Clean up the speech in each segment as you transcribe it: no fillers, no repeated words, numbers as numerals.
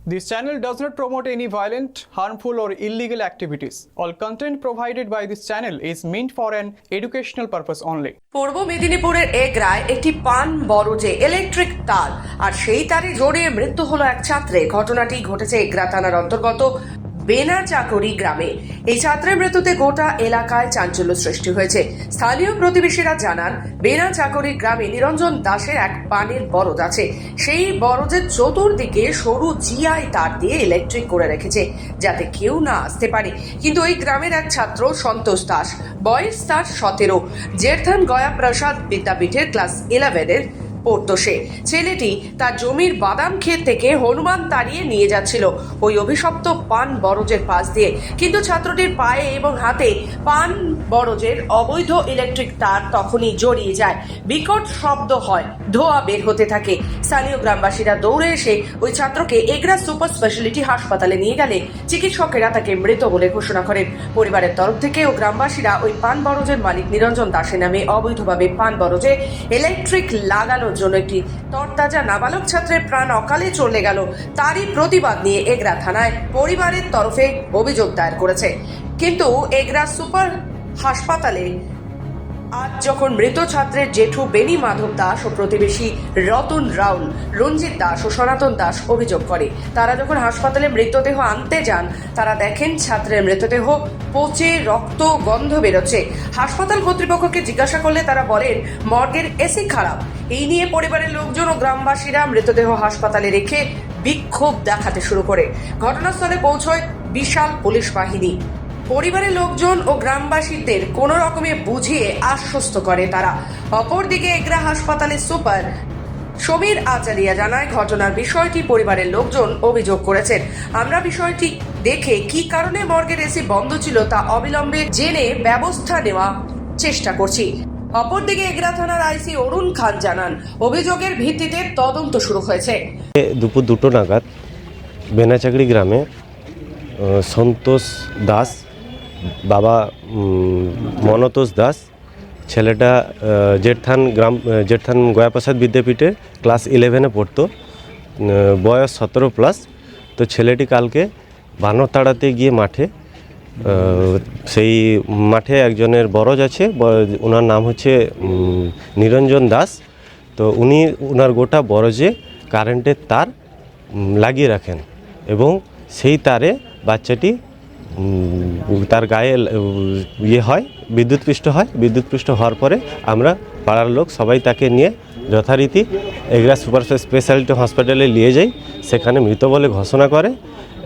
This channel does not promote any violent, harmful, or illegal activities. All content provided by this channel is meant for an educational purpose only. পূর্ব মেদিনীপুরের এগরায় একটি পান বরজে electric তার আর সেই তারে জড়িয়ে মৃত্যু হলো এক ছাত্রের। ঘটনাটি ঘটেছে এগরা থানার অন্তর্গত বেনাচাকরি গ্রামে। এই ছাত্রের মৃত্যুতে গোটা এলাকায় চাঞ্চল্য সৃষ্টি হয়েছে। স্থানীয় প্রতিবেশীরা জানান, বেনাচাকরি গ্রামে নিরঞ্জন দাসের এক পানের বরজ আছে। সেই বরজের চতুর্দিকে সরু জিআই তার দিয়ে ইলেকট্রিক করে রেখেছে, যাতে কেউ না আসতে পারে। কিন্তু ওই গ্রামের এক ছাত্র সন্তোষ দাস, বয়স তার 17, জেরথান গয়া প্রসাদ বিদ্যাপীঠের ক্লাস 11-এর পড়তো সে। ছেলেটি তার জমির বাদাম ক্ষেত থেকে হনুমান তাড়িয়ে নিয়ে যাচ্ছিল ওই অভিশপ্ত পান বরজের পাশ দিয়ে। কিন্তু ছাত্রটির পায়ে এবং হাতে পান বরজের অবৈধ ইলেকট্রিক তার তখনই জড়িয়ে যায়। বিকট শব্দ হয়, ধোঁয়া বের হতে থাকে। স্থানীয় গ্রামবাসীরা দৌড়ে এসে ওই ছাত্রকে এগরা সুপার স্পেশালিটি হাসপাতালে নিয়ে গেলে চিকিৎসকেরা তাকে মৃত বলে ঘোষণা করেন। পরিবারের তরফ থেকে ও গ্রামবাসীরা ওই পান বরজের মালিক নিরঞ্জন দাসের নামে অবৈধভাবে পান বরজে ইলেকট্রিক লাগানোর জন্য একটি তরতাজা নাবালক ছাত্রের প্রাণ অকালে চলে গেল, তারই প্রতিবাদ নিয়ে এগরা থানায় পরিবারের তরফে অভিযোগ দায়ের করেছে। কিন্তু এগরা সুপার হাসপাতালে আজ যখন মৃত ছাত্রের জেঠু বেনি মাধব দাস ও প্রতিবেশী রতন রাউল, রঞ্জিত দাস ও সনাতন দাস অভিযোগ করে, তারা যখন হাসপাতালে মৃতদেহ আনতে যান, তারা দেখেন ছাত্রের মৃতদেহ পচে রক্ত গন্ধ বেরোচ্ছে। হাসপাতাল কর্তৃপক্ষকে জিজ্ঞাসা করলে তারা বলেন মর্গের এসি খারাপ। এই নিয়ে পরিবারের লোকজন ও গ্রামবাসীরা মৃতদেহ হাসপাতালে রেখে বিক্ষোভ দেখাতে শুরু করে। ঘটনাস্থলে পৌঁছয় বিশাল পুলিশ বাহিনী। পরিবারের লোকজন ও গ্রামবাসীদের কোনো রকমে বুঝিয়ে আশ্বস্ত করে তারা। অপরদিকে এগরা হাসপাতালের সুপার সমীর আচারিয়া জানায়, ঘটনার বিষয়টি পরিবারের লোকজন অভিযোগ করেছেন। আমরা বিষয়টি দেখে কি কারণে মর্গের এসি বন্ধ ছিল তা অবিলম্বে জেনে ব্যবস্থা নেওয়া চেষ্টা করছি। অপরদিকে এগরা থানার আইসি অরুণ খান জানান, অভিযোগের ভিত্তিতে তদন্ত শুরু হয়েছে। দুপুর 2টো নাগাদ বেনাচাকরি গ্রামে সন্তোষ দাস, বাবা মনতোষ দাস, ছেলেটা জেরথান গয়াপ্রসাদ বিদ্যাপীঠে ক্লাস 11-এ পড়তো, বয়স 17+। তো ছেলেটি কালকে বানর তাড়াতে গিয়ে মাঠে, সেই মাঠে একজনের বরজ আছে, ওনার নাম হচ্ছে নিরঞ্জন দাস। তো উনি ওনার গোটা বরজে কারেন্টের তার লাগিয়ে রাখেন এবং সেই তারে বাচ্চাটি তার গায়ে হয়, বিদ্যুৎপৃষ্ট হয়। বিদ্যুৎপৃষ্ট হওয়ার পরে আমরা পাড়ার লোক সবাই তাকে নিয়ে যথারীতি এগরা সুপার স্পেশালিটি হসপিটালে নিয়ে যাই। সেখানে মৃত বলে ঘোষণা করে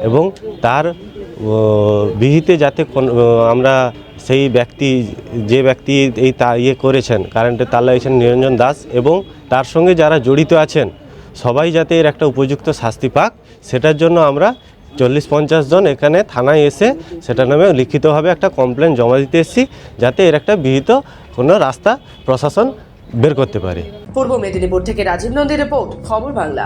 এবং তার বিহিতে যাতে আমরা সেই ব্যক্তি, যে ব্যক্তি এই করেছেন, কারেন্টের তার লাগিয়েছেন নিরঞ্জন দাস, এবং তার সঙ্গে যারা জড়িত আছেন সবাই যাতে এর একটা উপযুক্ত শাস্তি পাক, সেটার জন্য আমরা 40-50 জন এখানে থানায় এসে সেটার নামে লিখিতভাবে একটা কমপ্লেন জমা দিতে এসেছি, যাতে এর একটা বিহিত কোনো রাস্তা প্রশাসন বের করতে পারে। পূর্ব মেদিনীপুর থেকে রাজীব নন্দীর রিপোর্ট, খবর বাংলা।